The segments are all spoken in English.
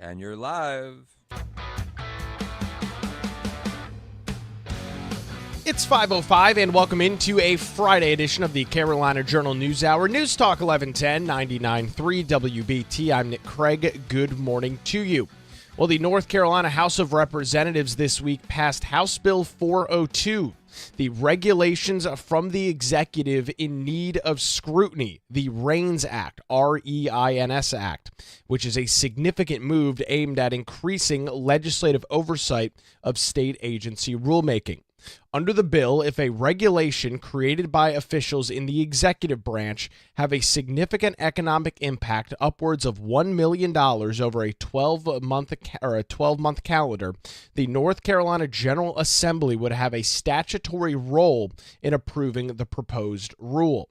And you're live. It's 5:05 and welcome into a Friday edition of the Carolina Journal News Hour. News Talk 1110 99.3 WBT. I'm Nick Craig. Good morning to you. Well, the North Carolina House of Representatives this week passed House Bill 402, the regulations from the executive in need of scrutiny, the REINS Act, R-E-I-N-S Act, which is a significant move aimed at increasing legislative oversight of state agency rulemaking. Under the bill, if a regulation created by officials in the executive branch have a significant economic impact upwards of $1 million over a 12-month calendar, the North Carolina General Assembly would have a statutory role in approving the proposed rule.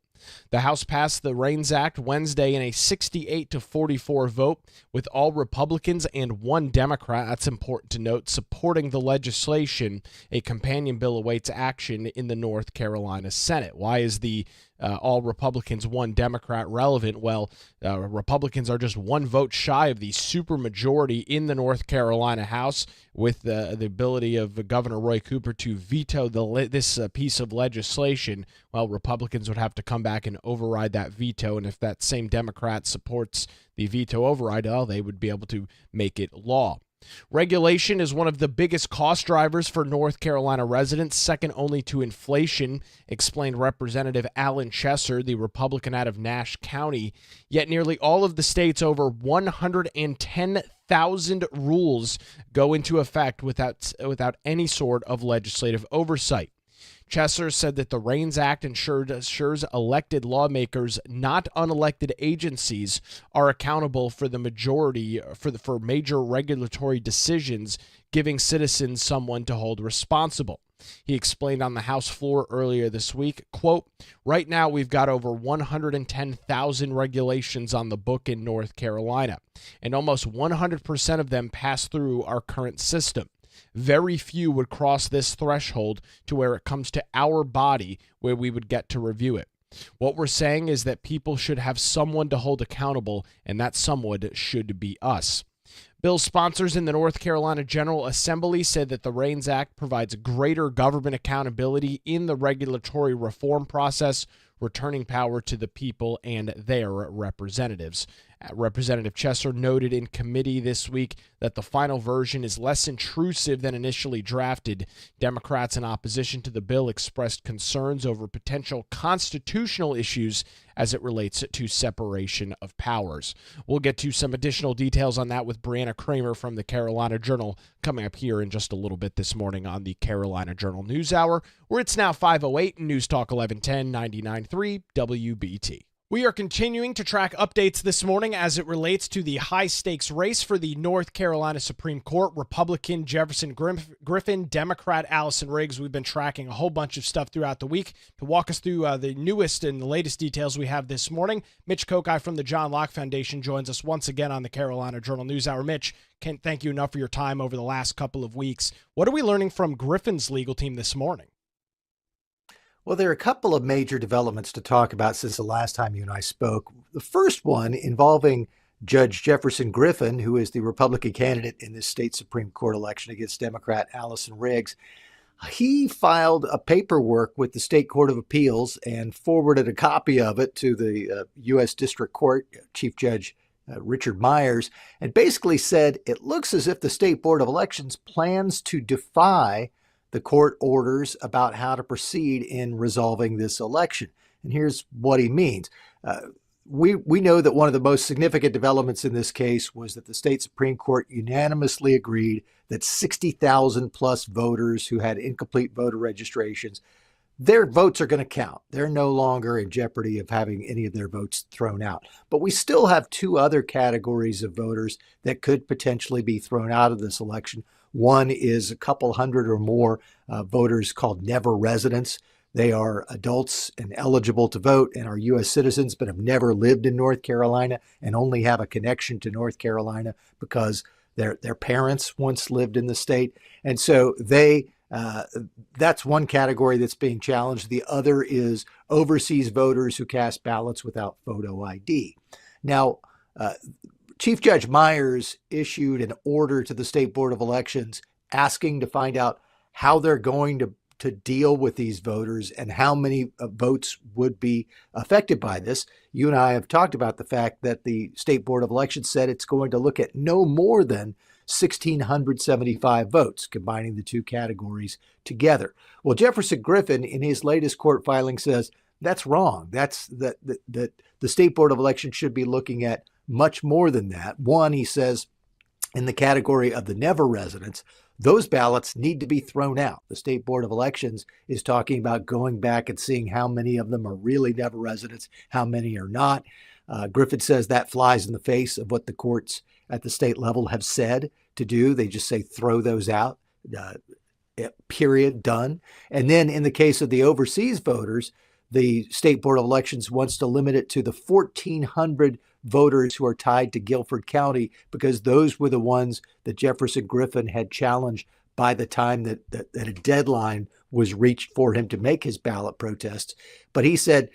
The House passed the REINS Act Wednesday in a 68-44 vote, with all Republicans and one Democrat, that's important to note, supporting the legislation. A companion bill awaits action in the North Carolina Senate. Why is the all Republicans, one Democrat relevant? Well, Republicans are just one vote shy of the supermajority in the North Carolina House, with the ability of Governor Roy Cooper to veto this piece of legislation. Well, Republicans would have to come back and override that veto, and if that same Democrat supports the veto override, well, they would be able to make it law. Regulation is one of the biggest cost drivers for North Carolina residents, second only to inflation, explained Representative Alan Chesser, the Republican out of Nash County. Yet nearly all of the state's over 110,000 rules go into effect without any sort of legislative oversight. Chesser said that the REINS Act ensures elected lawmakers, not unelected agencies, are accountable for the majority for major regulatory decisions, giving citizens someone to hold responsible. He explained on the House floor earlier this week, quote, "Right now we've got over 110,000 regulations on the book in North Carolina, and almost 100% of them pass through our current system. Very few would cross this threshold to where it comes to our body where we would get to review it. What we're saying is that people should have someone to hold accountable, and that someone should be us." Bill sponsors in the North Carolina General Assembly said that the REINS Act provides greater government accountability in the regulatory reform process, returning power to the people and their representatives. Representative Chesser noted in committee this week that the final version is less intrusive than initially drafted. Democrats in opposition to the bill expressed concerns over potential constitutional issues as it relates to separation of powers. We'll get to some additional details on that with Brianna Kraemer from the Carolina Journal coming up here in just a little bit this morning on the Carolina Journal News Hour, where it's now 5:08 and News Talk 1110 99.3 WBT. We are continuing to track updates this morning as it relates to the high-stakes race for the North Carolina Supreme Court. Republican Jefferson Griffin, Democrat Allison Riggs. We've been tracking a whole bunch of stuff throughout the week. To walk us through the newest and the latest details we have this morning, Mitch Kokai from the John Locke Foundation joins us once again on the Carolina Journal News Hour. Mitch, can't thank you enough for your time over the last couple of weeks. What are we learning from Griffin's legal team this morning? Well, there are a couple of major developments to talk about since the last time you and I spoke. The first one involving Judge Jefferson Griffin, who is the Republican candidate in this state Supreme Court election against Democrat Allison Riggs. He filed a paperwork with the State Court of Appeals and forwarded a copy of it to the U.S. District Court Chief Judge Richard Myers, and basically said it looks as if the State Board of Elections plans to defy the court orders about how to proceed in resolving this election. And here's what he means. We know that one of the most significant developments in this case was that the state Supreme Court unanimously agreed that 60,000 plus voters who had incomplete voter registrations, their votes are going to count. They're no longer in jeopardy of having any of their votes thrown out. But we still have two other categories of voters that could potentially be thrown out of this election. One is a couple hundred or more voters called never residents. They are adults and eligible to vote and are U.S. citizens, but have never lived in North Carolina and only have a connection to North Carolina because their parents once lived in the state. And so that's one category that's being challenged. The other is overseas voters who cast ballots without photo ID. Now, Chief Judge Myers issued an order to the State Board of Elections asking to find out how they're going to deal with these voters and how many votes would be affected by this. You and I have talked about the fact that the State Board of Elections said it's going to look at no more than 1,675 votes, combining the two categories together. Well, Jefferson Griffin, in his latest court filing, says that's wrong. That the State Board of Elections should be looking at much more than that. One, he says, in the category of the never residents, those ballots need to be thrown out. The State Board of Elections is talking about going back and seeing how many of them are really never residents, how many are not. Griffin says that flies in the face of what the courts at the state level have said to do. They just say throw those out, period, done. And then in the case of the overseas voters, the State Board of Elections wants to limit it to the 1,400 voters who are tied to Guilford County, because those were the ones that Jefferson Griffin had challenged by the time that a deadline was reached for him to make his ballot protests. But he said,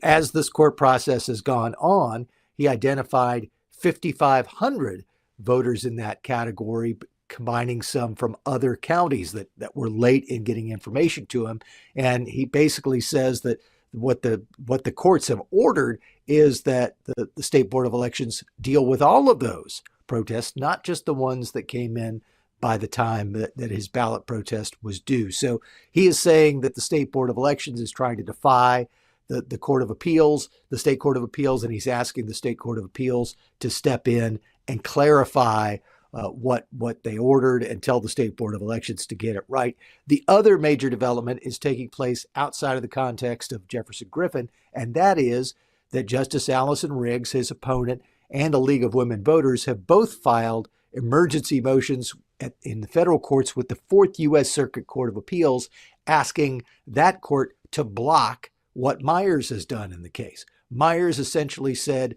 as this court process has gone on, he identified 5,500 voters in that category, combining some from other counties that were late in getting information to him. And he basically says that what the courts have ordered is that the State Board of Elections deal with all of those protests, not just the ones that came in by the time that his ballot protest was due. So he is saying that the State Board of Elections is trying to defy the Court of Appeals, the State Court of Appeals, and he's asking the State Court of Appeals to step in and clarify what they ordered and tell the State Board of Elections to get it right. The other major development is taking place outside of the context of Jefferson Griffin, and that is that Justice Allison Riggs, his opponent, and the League of Women Voters have both filed emergency motions in the federal courts with the Fourth U.S. Circuit Court of Appeals, asking that court to block what Myers has done in the case. Myers essentially said,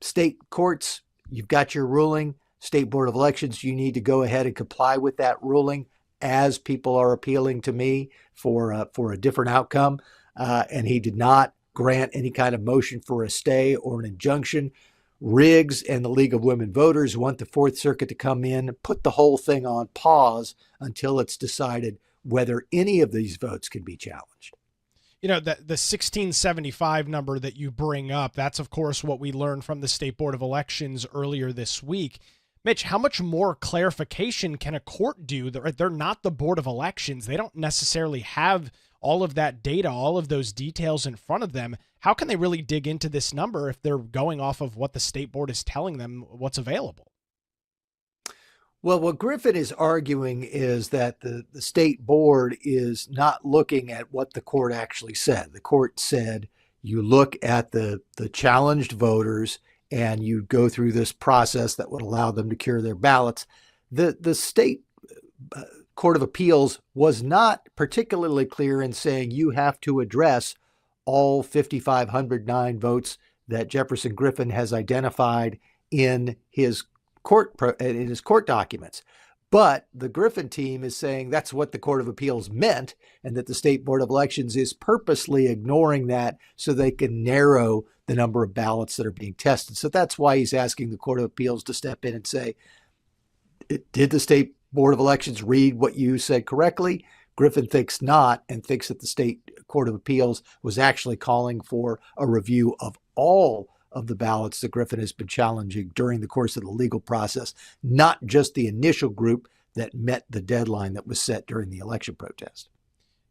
state courts, you've got your ruling. State Board of Elections, you need to go ahead and comply with that ruling as people are appealing to me for a different outcome. And he did not grant any kind of motion for a stay or an injunction. Riggs and the League of Women Voters want the Fourth Circuit to come in, put the whole thing on pause until it's decided whether any of these votes can be challenged. You know, the 1675 number that you bring up, that's, of course, what we learned from the State Board of Elections earlier this week. Mitch, how much more clarification can a court do? They're not the Board of Elections. They don't necessarily have all of that data, all of those details in front of them. How can they really dig into this number if they're going off of what the State Board is telling them what's available? Well, what Griffin is arguing is that the State Board is not looking at what the court actually said. The court said you look at the challenged voters and you go through this process that would allow them to cure their ballots. The State Court of Appeals was not particularly clear in saying you have to address all 5,509 votes that Jefferson Griffin has identified in his court documents. But the Griffin team is saying that's what the Court of Appeals meant, and that the State Board of Elections is purposely ignoring that so they can narrow the number of ballots that are being tested. So that's why he's asking the Court of Appeals to step in and say, did the State Board of Elections read what you said correctly? Griffin thinks not, and thinks that the State Court of Appeals was actually calling for a review of all of the ballots that Griffin has been challenging during the course of the legal process, not just the initial group that met the deadline that was set during the election protest.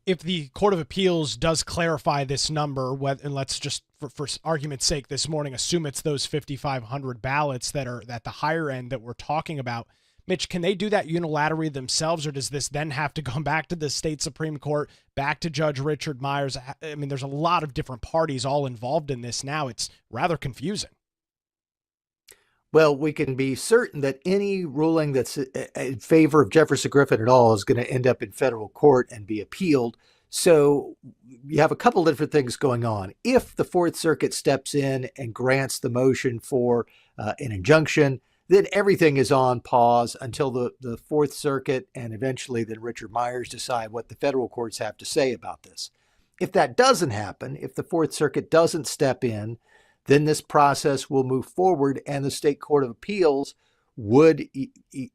If the Court of Appeals does clarify this number, and let's just, for argument's sake this morning, assume it's those 5,500 ballots that are at the higher end that we're talking about, Mitch, can they do that unilaterally themselves, or does this then have to go back to the state Supreme Court, back to Judge Richard Myers? I mean, there's a lot of different parties all involved in this now. It's rather confusing. Well, we can be certain that any ruling that's in favor of Jefferson Griffin at all is going to end up in federal court and be appealed. So you have a couple different things going on. If the Fourth Circuit steps in and grants the motion for an injunction, then everything is on pause until the Fourth Circuit and eventually then Richard Myers decide what the federal courts have to say about this. If that doesn't happen, if the Fourth Circuit doesn't step in, then this process will move forward, and the State Court of Appeals would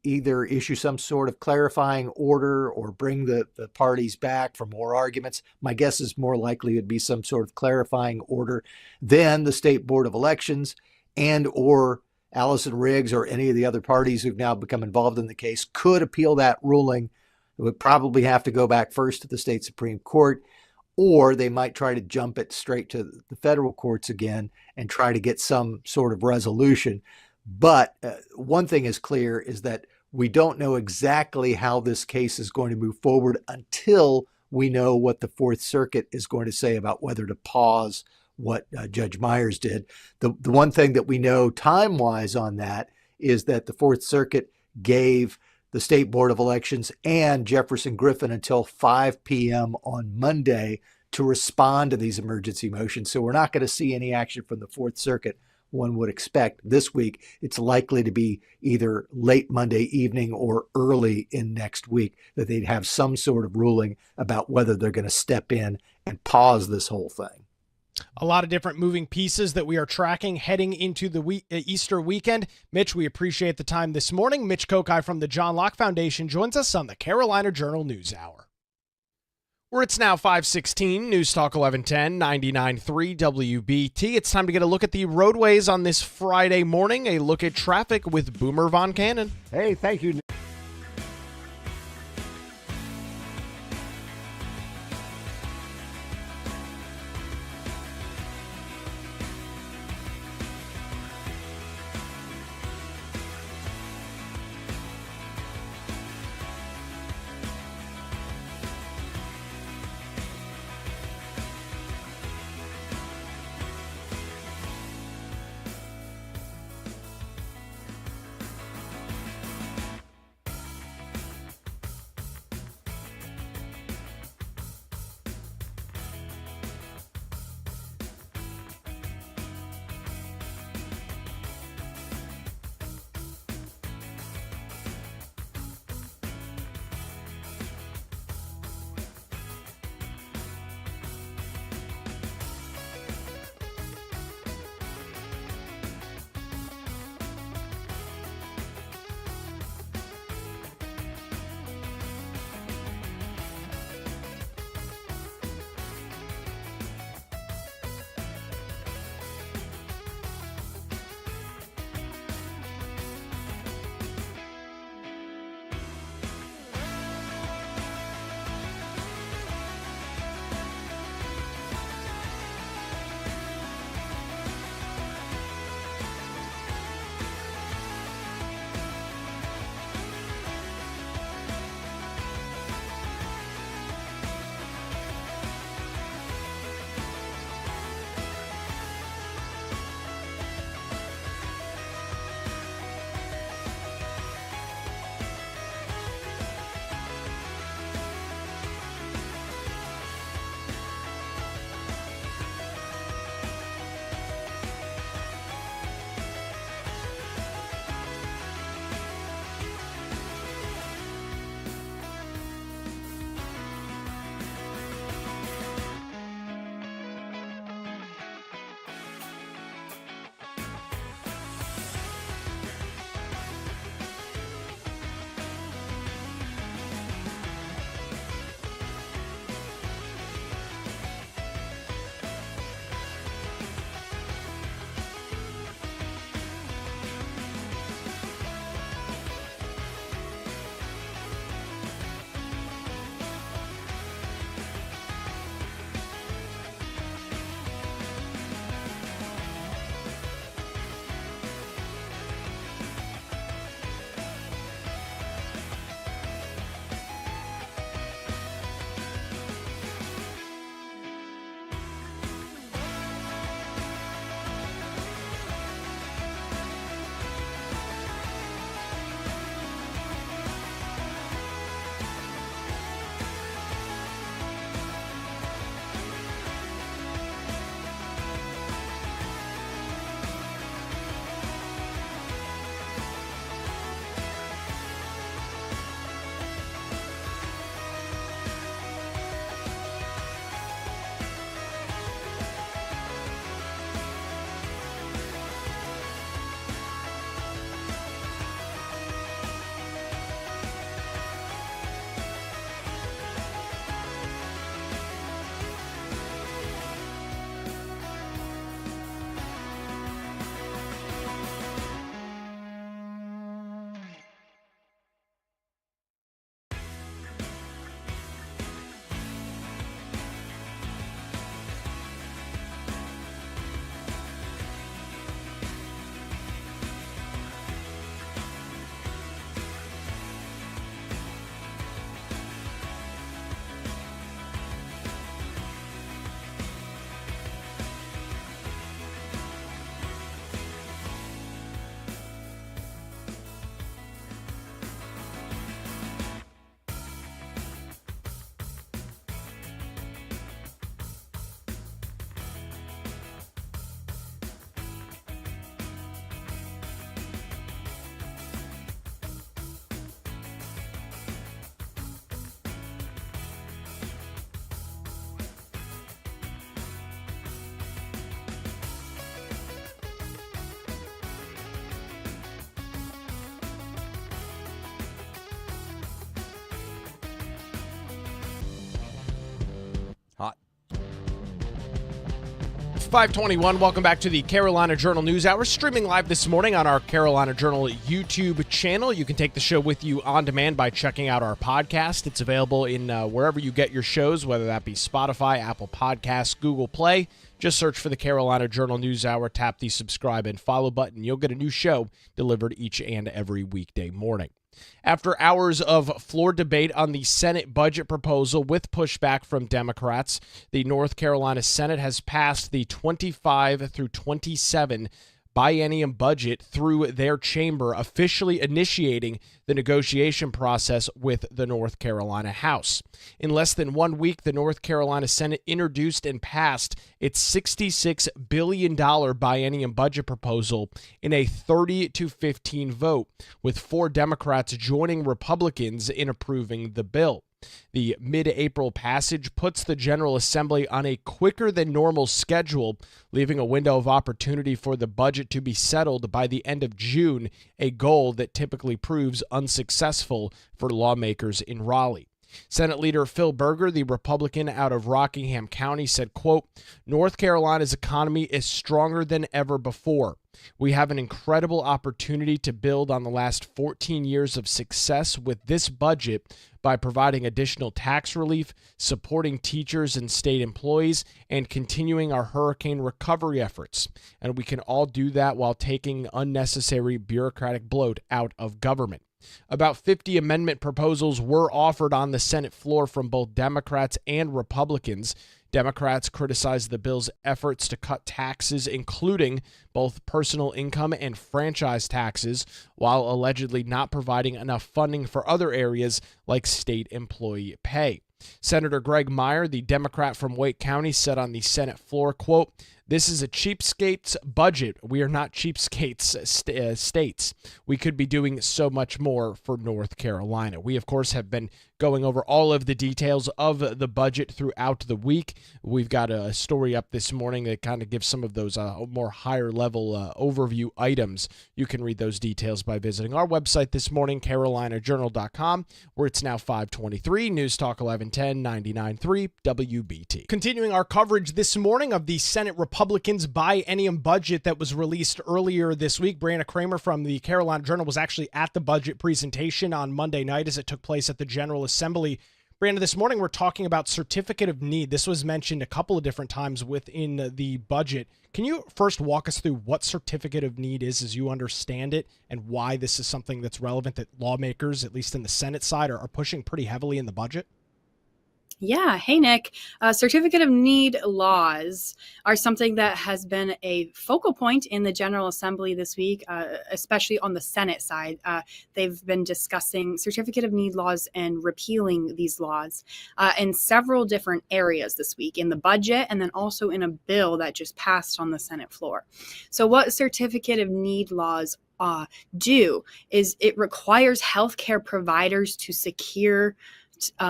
either issue some sort of clarifying order or bring the parties back for more arguments. My guess is more likely it'd be some sort of clarifying order. Then the State Board of Elections and or Allison Riggs or any of the other parties who've now become involved in the case could appeal that ruling. It would probably have to go back first to the state Supreme Court, or they might try to jump it straight to the federal courts again and try to get some sort of resolution. But one thing is clear is that we don't know exactly how this case is going to move forward until we know what the Fourth Circuit is going to say about whether to pause what Judge Myers did. The one thing that we know time-wise on that is that the Fourth Circuit gave the State Board of Elections and Jefferson Griffin until 5 p.m. on Monday to respond to these emergency motions. So we're not going to see any action from the Fourth Circuit, one would expect, this week. It's likely to be either late Monday evening or early in next week that they'd have some sort of ruling about whether they're going to step in and pause this whole thing. A lot of different moving pieces that we are tracking heading into the Easter weekend. Mitch, we appreciate the time this morning. Mitch Kokai from the John Locke Foundation joins us on the Carolina Journal News Hour. Where it's now 5:16, News Talk 1110, 99.3 WBT. It's time to get a look at the roadways on this Friday morning. A look at traffic with Boomer Von Cannon. Hey, thank you. 521. Welcome back to the Carolina Journal News Hour, streaming live this morning on our Carolina Journal YouTube channel. You can take the show with you on demand by checking out our podcast. It's available in wherever you get your shows, whether that be Spotify, Apple Podcasts, Google Play. Just search for the Carolina Journal News Hour, tap the subscribe and follow button. You'll get a new show delivered each and every weekday morning. After hours of floor debate on the Senate budget proposal with pushback from Democrats, the North Carolina Senate has passed the 25 through 27 biennium budget through their chamber, officially initiating the negotiation process with the North Carolina House. In less than 1 week, the North Carolina Senate introduced and passed its $66 billion biennium budget proposal in a 30-15 vote, with 4 Democrats joining Republicans in approving the bill. The mid-April passage puts the General Assembly on a quicker-than-normal schedule, leaving a window of opportunity for the budget to be settled by the end of June, a goal that typically proves unsuccessful for lawmakers in Raleigh. Senate Leader Phil Berger, the Republican out of Rockingham County, said, quote, "North Carolina's economy is stronger than ever before. We have an incredible opportunity to build on the last 14 years of success with this budget by providing additional tax relief, supporting teachers and state employees, and continuing our hurricane recovery efforts. And we can all do that while taking unnecessary bureaucratic bloat out of government." About 50 amendment proposals were offered on the Senate floor from both Democrats and Republicans. Democrats criticized the bill's efforts to cut taxes, including both personal income and franchise taxes, while allegedly not providing enough funding for other areas like state employee pay. Senator Greg Meyer, the Democrat from Wake County, said on the Senate floor, quote, "This is a cheapskates budget. We are not cheapskates states. We could be doing so much more for North Carolina." We, of course, have been going over all of the details of the budget throughout the week. We've got a story up this morning that kind of gives some of those more higher-level overview items. You can read those details by visiting our website this morning, carolinajournal.com, where it's now 523, News Talk 1110, 99.3 WBT. Continuing our coverage this morning of the Senate Republicans' biennium budget that was released earlier this week. Brianna Kraemer from the Carolina Journal was actually at the budget presentation on Monday night as it took place at the General Assembly. Brianna, this morning we're talking about certificate of need. This was mentioned a couple of different times within the budget. Can you first walk us through what certificate of need is as you understand it and why this is something that's relevant that lawmakers, at least in the Senate side, are pushing pretty heavily in the budget? Yeah. Hey, Nick. Certificate of need laws are something that has been a focal point in the General Assembly this week, especially on the Senate side. They've been discussing certificate of need laws and repealing these laws in several different areas this week, in the budget and then also in a bill that just passed on the Senate floor. So what certificate of need laws do is it requires healthcare providers to secure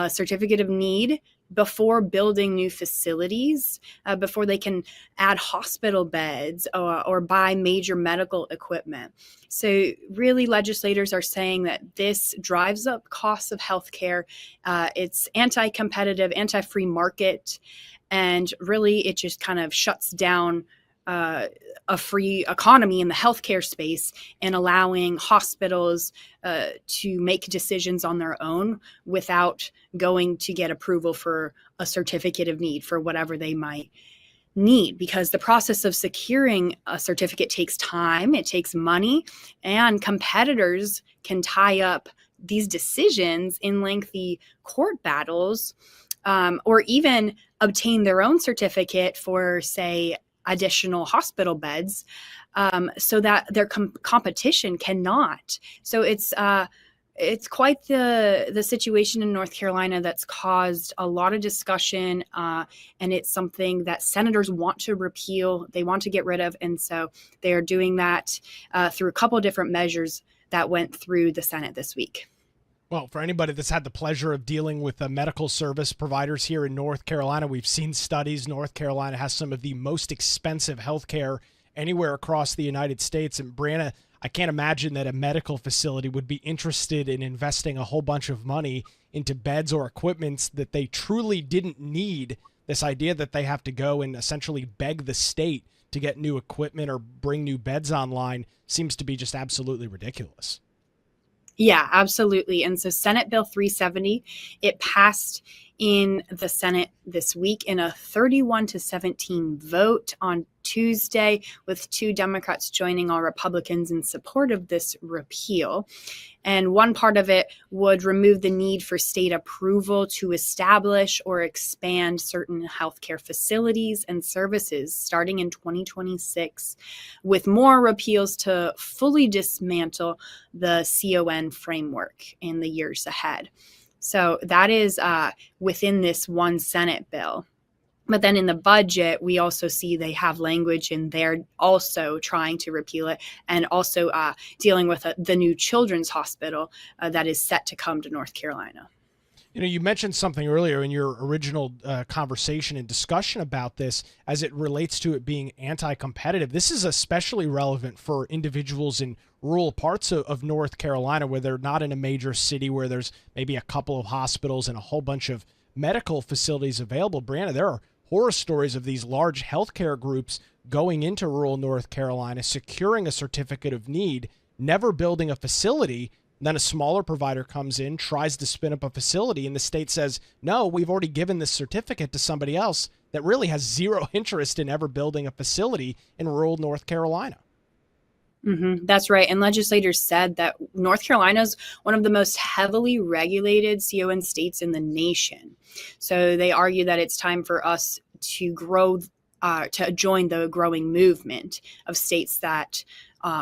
certificate of need before building new facilities, before they can add hospital beds or buy major medical equipment. So really, legislators are saying that this drives up costs of healthcare. It's anti-competitive, anti-free market, and really it just kind of shuts down a free economy in the healthcare space and allowing hospitals to make decisions on their own without going to get approval for a certificate of need for whatever they might need, because the process of securing a certificate takes time, it takes money, and competitors can tie up these decisions in lengthy court battles, or even obtain their own certificate for, say, additional hospital beds, so that their competition cannot. So it's quite the situation in North Carolina that's caused a lot of discussion, and it's something that senators want to repeal, they want to get rid of, and so they are doing that through a couple of different measures that went through the Senate this week. Well, for anybody that's had the pleasure of dealing with medical service providers here in North Carolina, we've seen studies. North Carolina has some of the most expensive healthcare anywhere across the United States. And Brianna, I can't imagine that a medical facility would be interested in investing a whole bunch of money into beds or equipments that they truly didn't need this idea that they have to go and essentially beg the state to get new equipment or bring new beds online seems to be just absolutely ridiculous. Yeah, absolutely. And so Senate Bill 370, it passed in the Senate this week in a 31-17 vote on Tuesday, with 2 Democrats joining all Republicans in support of this repeal. And one part of it would remove the need for state approval to establish or expand certain healthcare facilities and services starting in 2026, with more repeals to fully dismantle the CON framework in the years ahead. So that is within this one Senate bill. But then in the budget, we also see they have language in there also trying to repeal it, and also dealing with the new children's hospital that is set to come to North Carolina. You know, you mentioned something earlier in your original conversation and discussion about this as it relates to it being anti-competitive. This is especially relevant for individuals in rural parts of North Carolina where they're not in a major city where there's maybe a couple of hospitals and a whole bunch of medical facilities available. Brianna, there are horror stories of these large healthcare groups going into rural North Carolina, securing a certificate of need, never building a facility. Then a smaller provider comes in, tries to spin up a facility, and the state says, no, we've already given this certificate to somebody else that really has zero interest in ever building a facility in rural North Carolina. Mm-hmm. That's right. And legislators said that North Carolina is one of the most heavily regulated CON states in the nation. So they argue that it's time for us to grow, to join the growing movement of states that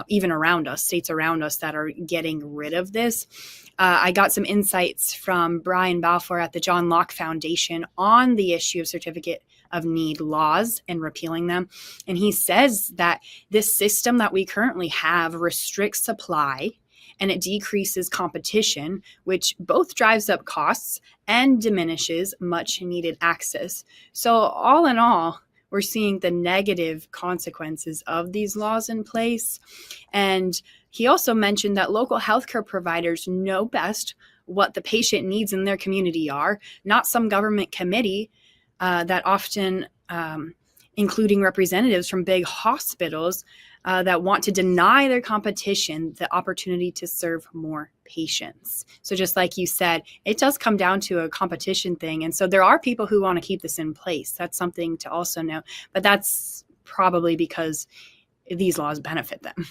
even around us, states around us that are getting rid of this. I got some insights from Brian Balfour at the John Locke Foundation on the issue of certificate of need laws and repealing them. And he says that this system that we currently have restricts supply and it decreases competition, which both drives up costs and diminishes much needed access. So all in all, we're seeing the negative consequences of these laws in place. And he also mentioned that local healthcare providers know best what the patient needs in their community are, not some government committee that often, including representatives from big hospitals that want to deny their competition the opportunity to serve more patients. So just like you said, it does come down to a competition thing. And so there are people who want to keep this in place. That's something to also know. But that's probably because these laws benefit them.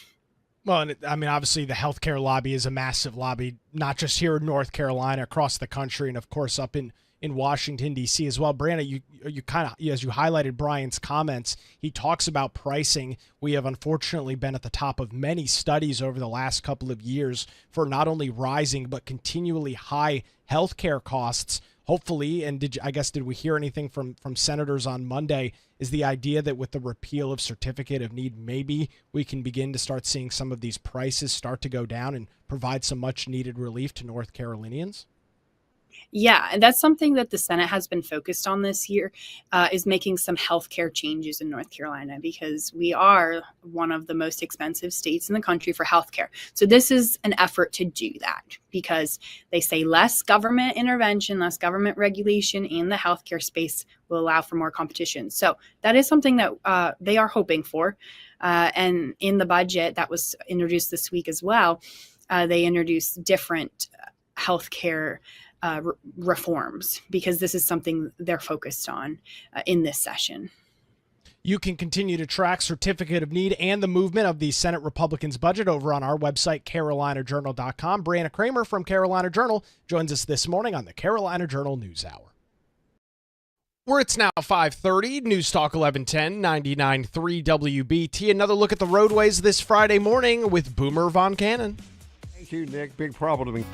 Well, and I mean, obviously the healthcare lobby is a massive lobby, not just here in North Carolina, across the country, and of course up in Washington, D.C. as well. Brianna, you kind of, as you highlighted Brian's comments, he talks about pricing. We have unfortunately been at the top of many studies over the last couple of years for not only rising, but continually high healthcare costs. Hopefully, and did we hear anything from senators on Monday, is the idea that with the repeal of certificate of need, maybe we can begin to start seeing some of these prices start to go down and provide some much needed relief to North Carolinians? Yeah, and that's something that the Senate has been focused on this year, is making some healthcare changes in North Carolina, because we are one of the most expensive states in the country for healthcare. So this is an effort to do that, because they say less government intervention, less government regulation in the healthcare space will allow for more competition. So that is something that they are hoping for. And in the budget that was introduced this week as well, they introduced different healthcare reforms, because this is something they're focused on in this session. You can continue to track Certificate of Need and the movement of the Senate Republicans' budget over on our website, carolinajournal.com. Brianna Kraemer from Carolina Journal joins us this morning on the Carolina Journal News Hour. Where it's now 5:30, News Talk 1110, 99.3 WBT. Another look at the roadways this Friday morning with Boomer Von Cannon. Thank you, Nick. Big problem.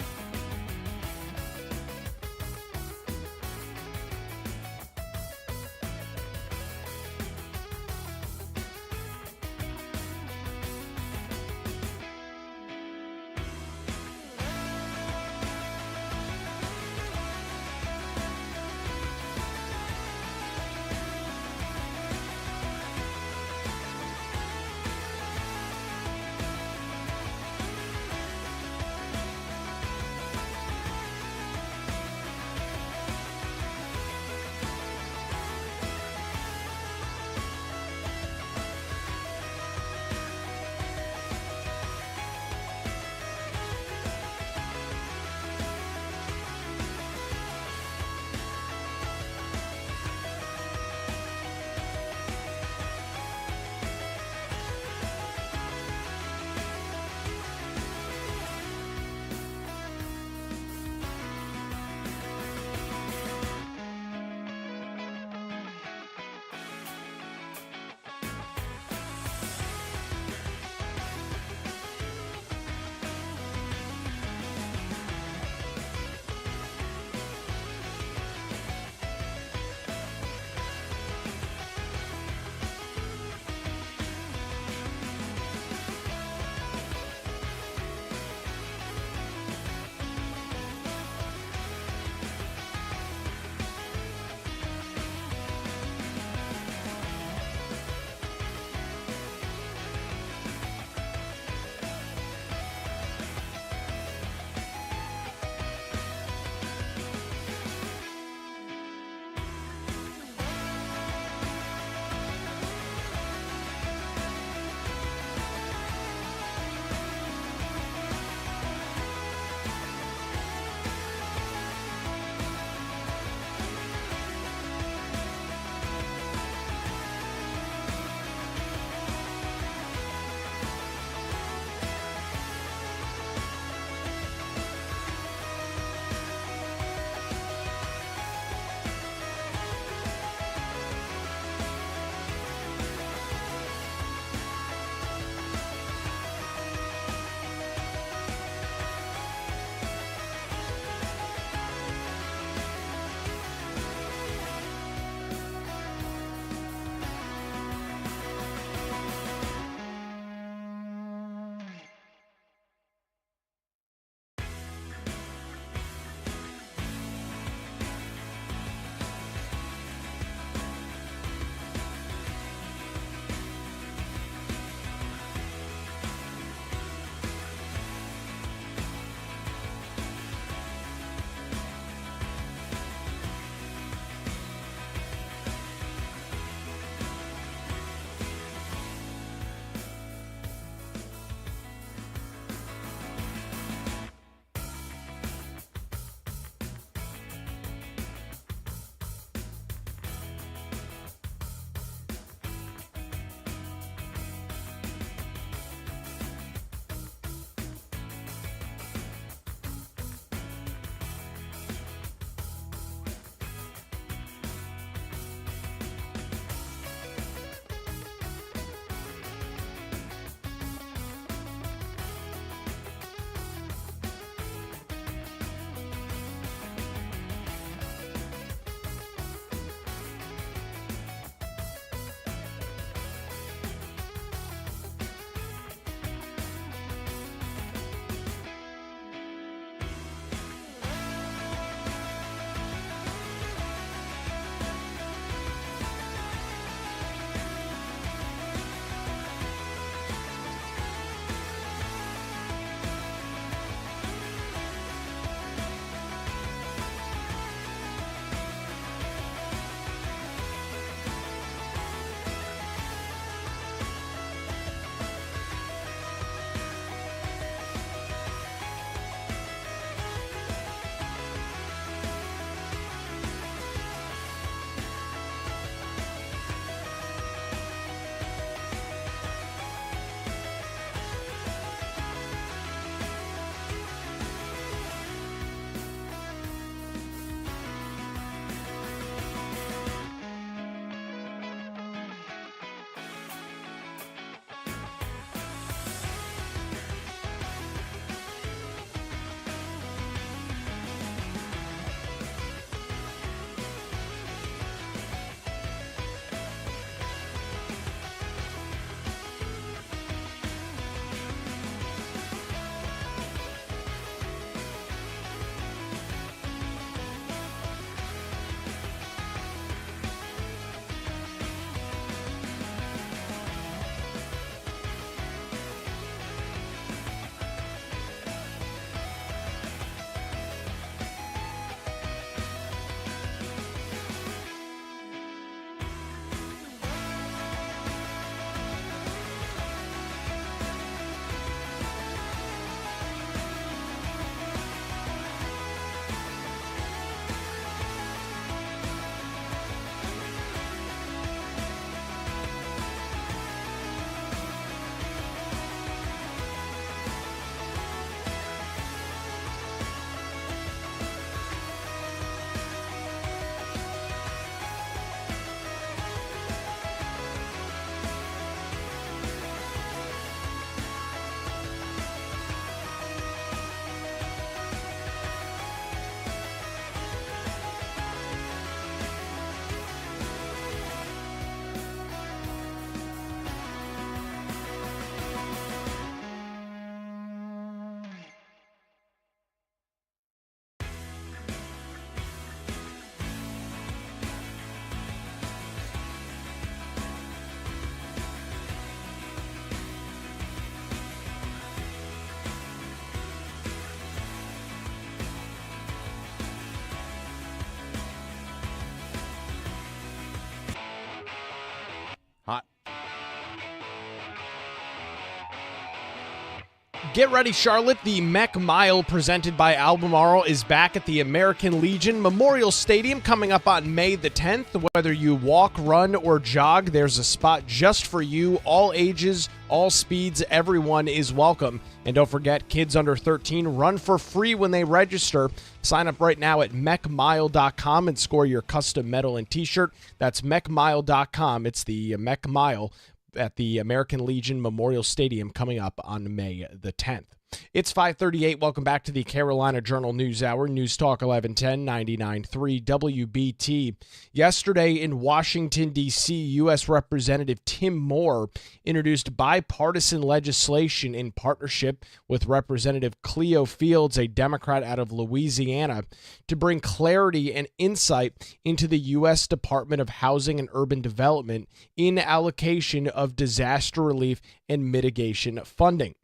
Get ready, Charlotte. The Mech Mile presented by Albemarle is back at the American Legion Memorial Stadium coming up on May the 10th. Whether you walk, run, or jog, there's a spot just for you. All ages, all speeds, everyone is welcome. And don't forget, kids under 13 run for free when they register. Sign up right now at mechmile.com and score your custom medal and t-shirt. That's mechmile.com. It's the Mech Mile at the American Legion Memorial Stadium coming up on May the 10th. It's 5:38. Welcome back to the Carolina Journal News Hour. News Talk 1110 99.3 WBT. Yesterday in Washington, D.C., U.S. Representative Tim Moore introduced bipartisan legislation in partnership with Representative Cleo Fields, a Democrat out of Louisiana, to bring clarity and insight into the U.S. Department of Housing and Urban Development in allocation of disaster relief and mitigation funding.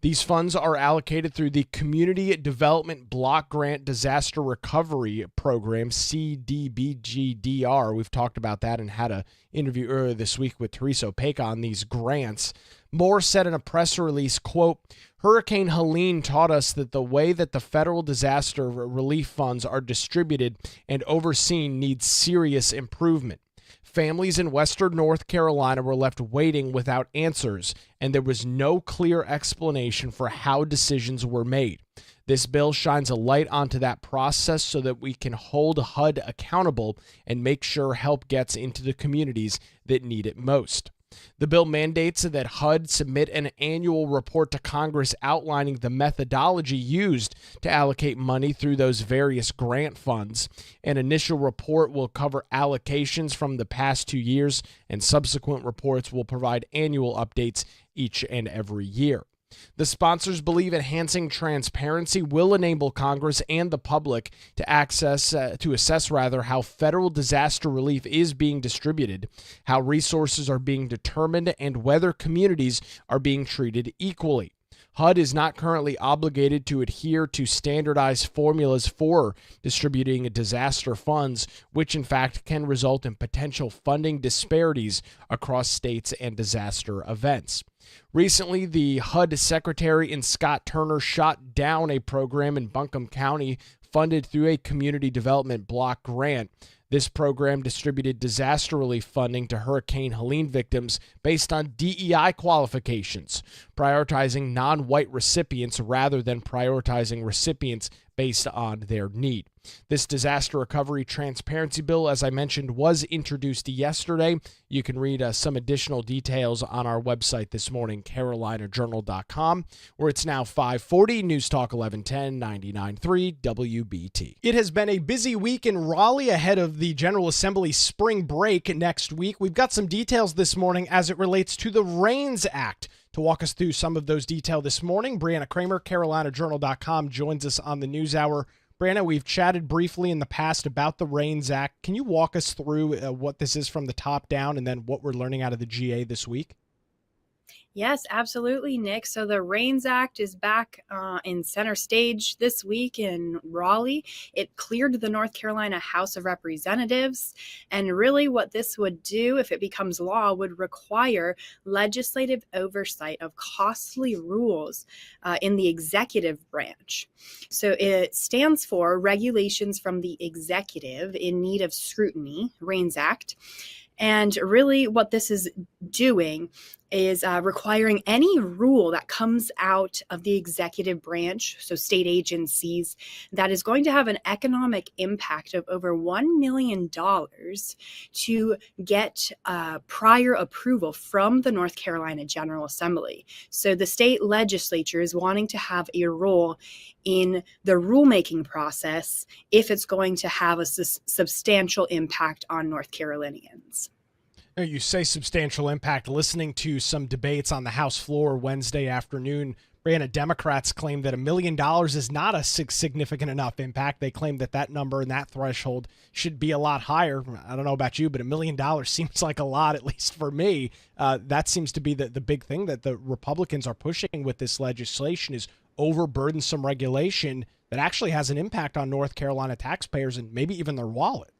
These funds are allocated through the Community Development Block Grant Disaster Recovery Program, CDBGDR. We've talked about that and had an interview earlier this week with Teresa Opeka on these grants. Moore said in a press release, quote, "Hurricane Helene taught us that the way that the federal disaster relief funds are distributed and overseen needs serious improvement. Families in western North Carolina were left waiting without answers, and there was no clear explanation for how decisions were made. This bill shines a light onto that process so that we can hold HUD accountable and make sure help gets into the communities that need it most." The bill mandates that HUD submit an annual report to Congress outlining the methodology used to allocate money through those various grant funds. An initial report will cover allocations from the past 2 years, and subsequent reports will provide annual updates each and every year. The sponsors believe enhancing transparency will enable Congress and the public to assess how federal disaster relief is being distributed, how resources are being determined, and whether communities are being treated equally. HUD is not currently obligated to adhere to standardized formulas for distributing disaster funds, which in fact can result in potential funding disparities across states and disaster events. Recently, the HUD secretary in Scott Turner shot down a program in Buncombe County funded through a community development block grant. This program distributed disaster relief funding to Hurricane Helene victims based on DEI qualifications, prioritizing non-white recipients rather than prioritizing recipients based on their need. This disaster recovery transparency bill, as I mentioned, was introduced yesterday. You can read some additional details on our website this morning, carolinajournal.com, where it's now 5:40, News Talk 1110, 99.3 WBT. It has been a busy week in Raleigh ahead of the General Assembly spring break next week. We've got some details this morning as it relates to the REINS Act. To walk us through some of those details this morning, Brianna Kraemer, carolinajournal.com, joins us on the News Hour. Brianna, we've chatted briefly in the past about the REINS Act. Can you walk us through what this is from the top down and then what we're learning out of the GA this week? Yes, absolutely, Nick. So the REINS Act is back in center stage this week in Raleigh. It cleared the North Carolina House of Representatives. And really what this would do, if it becomes law, would require legislative oversight of costly rules in the executive branch. So it stands for Regulations from the Executive in Need of Scrutiny, REINS Act. And really what this is doing is requiring any rule that comes out of the executive branch, so state agencies, that is going to have an economic impact of over $1 million to get prior approval from the North Carolina General Assembly. So the state legislature is wanting to have a role in the rulemaking process if it's going to have a substantial impact on North Carolinians. You say substantial impact. Listening to some debates on the House floor Wednesday afternoon, Brianna, Democrats claim that $1 million is not a significant enough impact. They claim that that number and that threshold should be a lot higher. I don't know about you, but $1 million seems like a lot, at least for me. That seems to be the big thing that the Republicans are pushing with this legislation is overburdensome regulation that actually has an impact on North Carolina taxpayers and maybe even their wallet.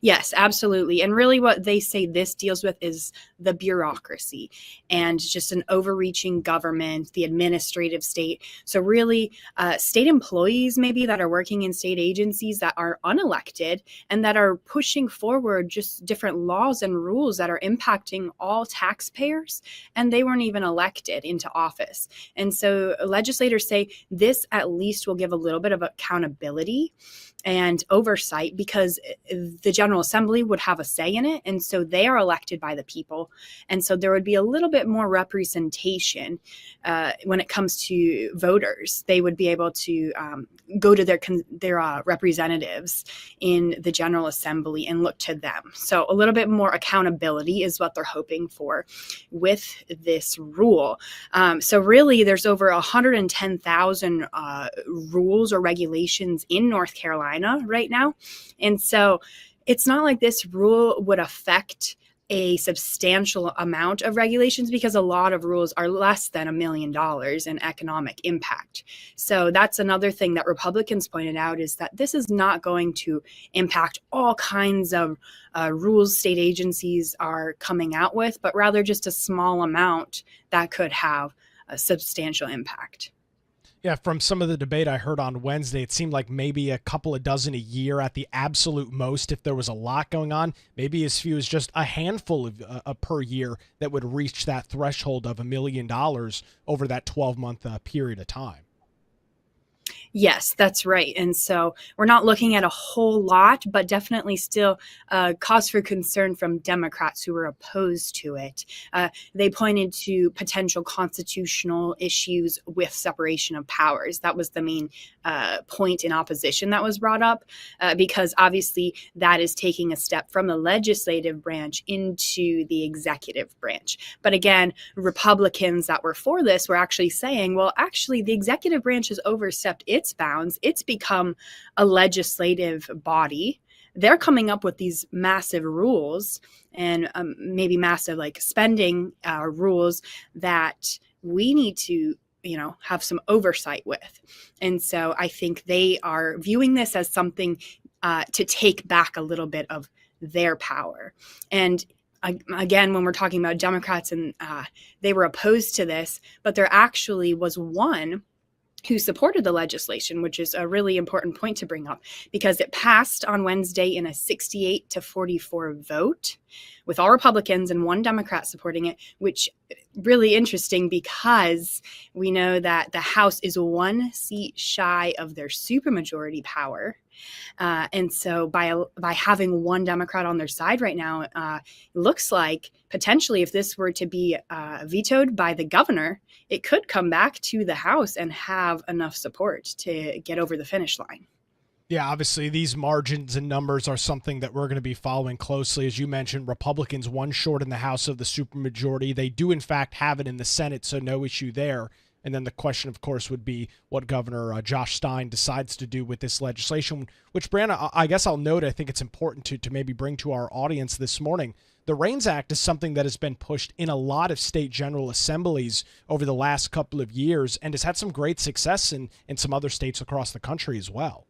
Yes, absolutely. And really what they say this deals with is the bureaucracy and just an overreaching government, the administrative state. So really state employees maybe that are working in state agencies that are unelected and that are pushing forward just different laws and rules that are impacting all taxpayers, and they weren't even elected into office. And so legislators say this at least will give a little bit of accountability and oversight, because the General Assembly would have a say in it. And so they are elected by the people. And so there would be a little bit more representation when it comes to voters. They would be able to go to their representatives in the General Assembly and look to them. So a little bit more accountability is what they're hoping for with this rule. So really, there's over 110,000 rules or regulations in North Carolina right now. And so it's not like this rule would affect a substantial amount of regulations, because a lot of rules are less than $1 million in economic impact. So that's another thing that Republicans pointed out, is that this is not going to impact all kinds of rules state agencies are coming out with, but rather just a small amount that could have a substantial impact. Yeah, from some of the debate I heard on Wednesday, it seemed like maybe a couple of dozen a year at the absolute most. If there was a lot going on, maybe as few as just a handful of per year that would reach that threshold of $1 million over that 12-month period of time. Yes, that's right. And so we're not looking at a whole lot, but definitely still cause for concern from Democrats who were opposed to it. They pointed to potential constitutional issues with separation of powers. That was the main point in opposition that was brought up, because obviously that is taking a step from the legislative branch into the executive branch. But again, Republicans that were for this were actually saying, well, actually, the executive branch has overstepped its bounds. It's become a legislative body. They're coming up with these massive rules and maybe massive like spending rules that we need to have some oversight with. And so I think they are viewing this as something to take back a little bit of their power. And again, when we're talking about Democrats and they were opposed to this, but there actually was one who supported the legislation, which is a really important point to bring up, because it passed on Wednesday in a 68-44 vote with all Republicans and one Democrat supporting it, which really interesting because we know that the House is one seat shy of their supermajority power. And so by having one Democrat on their side right now, it looks like potentially if this were to be vetoed by the governor, it could come back to the House and have enough support to get over the finish line. Yeah, obviously these margins and numbers are something that we're going to be following closely. As you mentioned, Republicans one short in the House of the supermajority. They do, in fact, have it in the Senate, so no issue there. And then the question, of course, would be what Governor Josh Stein decides to do with this legislation, which, Brianna, I guess I'll note, I think it's important to maybe bring to our audience this morning. The REINS Act is something that has been pushed in a lot of state general assemblies over the last couple of years and has had some great success in some other states across the country as well.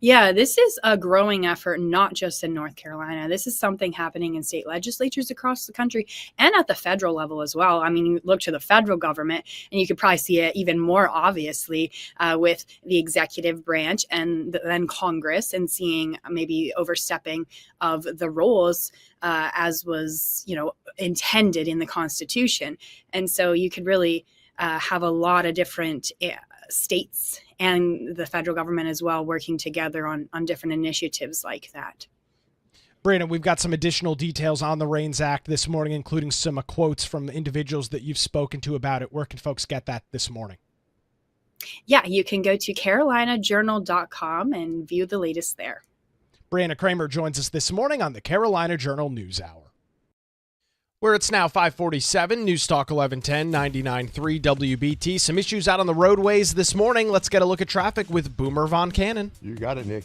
Yeah, this is a growing effort, not just in North Carolina. This is something happening in state legislatures across the country and at the federal level as well. I mean, you look to the federal government and you could probably see it even more obviously with the executive branch and then Congress, and seeing maybe overstepping of the roles as was, intended in the Constitution. And so you could really have a lot of different states and the federal government as well working together on different initiatives like that. Brandon, we've got some additional details on the REINS Act this morning, including some quotes from individuals that you've spoken to about it. Where can folks get that this morning? Yeah, you can go to carolinajournal.com and view the latest there. Brianna Kraemer joins us this morning on the Carolina Journal News Hour. Where it's now 547, News Talk 1110, 99.3 WBT. Some issues out on the roadways this morning. Let's get a look at traffic with Boomer Von Cannon. You got it, Nick.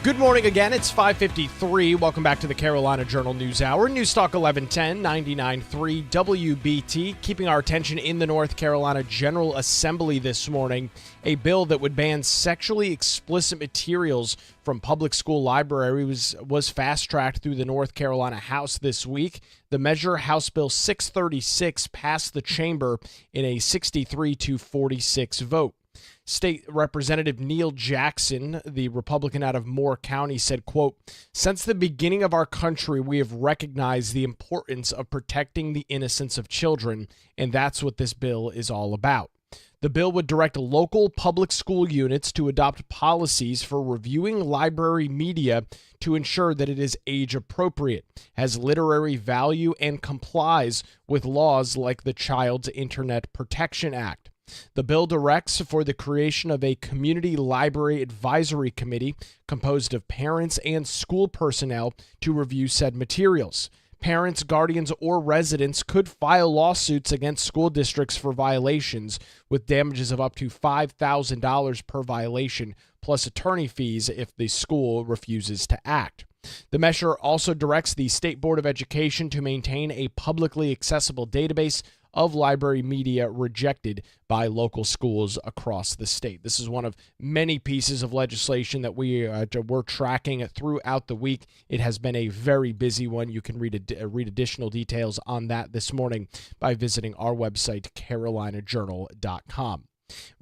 Good morning again. It's 5:53. Welcome back to the Carolina Journal News Hour. News Talk 1110, 99.3 WBT. Keeping our attention in the North Carolina General Assembly this morning. A bill that would ban sexually explicit materials from public school libraries was fast-tracked through the North Carolina House this week. The measure, House Bill 636, passed the chamber in a 63-46 vote. State Representative Neil Jackson, the Republican out of Moore County, said, quote, "Since the beginning of our country, we have recognized the importance of protecting the innocence of children, and that's what this bill is all about." The bill would direct local public school units to adopt policies for reviewing library media to ensure that it is age appropriate, has literary value, and complies with laws like the Child's Internet Protection Act. The bill directs for the creation of a community library advisory committee composed of parents and school personnel to review said materials. Parents, guardians, or residents could file lawsuits against school districts for violations with damages of up to $5,000 per violation, plus attorney fees if the school refuses to act. The measure also directs the State Board of Education to maintain a publicly accessible database of library media rejected by local schools across the state. This is one of many pieces of legislation that we're tracking throughout the week. It has been a very busy one. You can read additional details on that this morning by visiting our website, carolinajournal.com.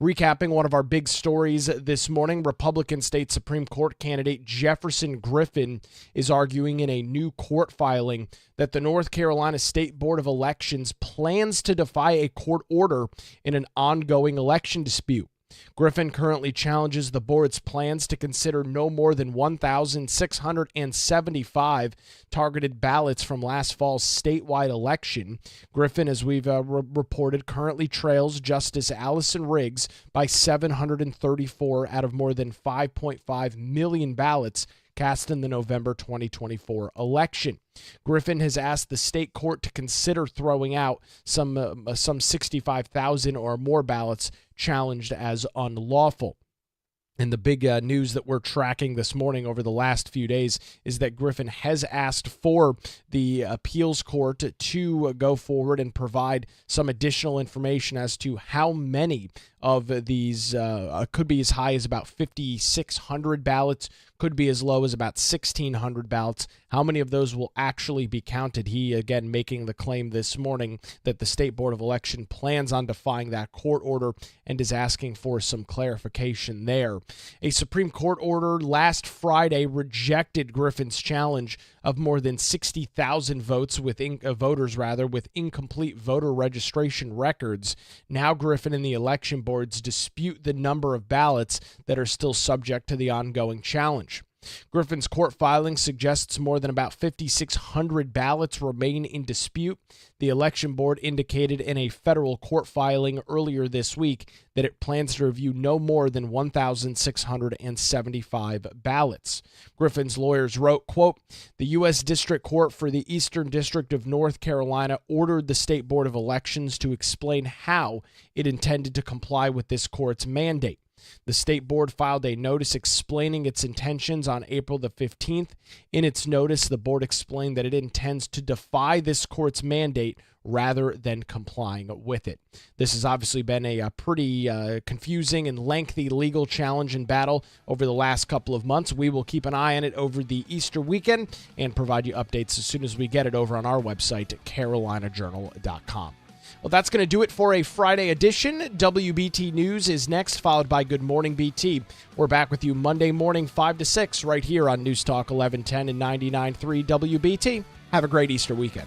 Recapping one of our big stories this morning, Republican State Supreme Court candidate Jefferson Griffin is arguing in a new court filing that the North Carolina State Board of Elections plans to defy a court order in an ongoing election dispute. Griffin currently challenges the board's plans to consider no more than 1,675 targeted ballots from last fall's statewide election. Griffin, as we've reported, currently trails Justice Allison Riggs by 734 out of more than 5.5 million ballots cast in the November 2024 election. Griffin has asked the state court to consider throwing out some 65,000 or more ballots challenged as unlawful. And the big news that we're tracking this morning over the last few days is that Griffin has asked for the appeals court to go forward and provide some additional information as to how many of these could be as high as about 5,600 ballots, could be as low as about 1,600 ballots. How many of those will actually be counted? He, again, making the claim this morning that the State Board of Election plans on defying that court order and is asking for some clarification there. A Supreme Court order last Friday rejected Griffin's challenge of more than 60,000 voters with incomplete voter registration records. Now Griffin and the election boards dispute the number of ballots that are still subject to the ongoing challenge. Griffin's court filing suggests more than about 5,600 ballots remain in dispute. The election board indicated in a federal court filing earlier this week that it plans to review no more than 1,675 ballots. Griffin's lawyers wrote, quote, "The U.S. District Court for the Eastern District of North Carolina ordered the State Board of Elections to explain how it intended to comply with this court's mandate. The State Board filed a notice explaining its intentions on April the 15th. In its notice, the board explained that it intends to defy this court's mandate rather than complying with it." This has obviously been a pretty confusing and lengthy legal challenge and battle over the last couple of months. We will keep an eye on it over the Easter weekend and provide you updates as soon as we get it over on our website at carolinajournal.com. Well, that's going to do it for a Friday edition. WBT News is next, followed by Good Morning BT. We're back with you Monday morning, 5 to 6, right here on News Talk 1110 and 99.3 WBT. Have a great Easter weekend.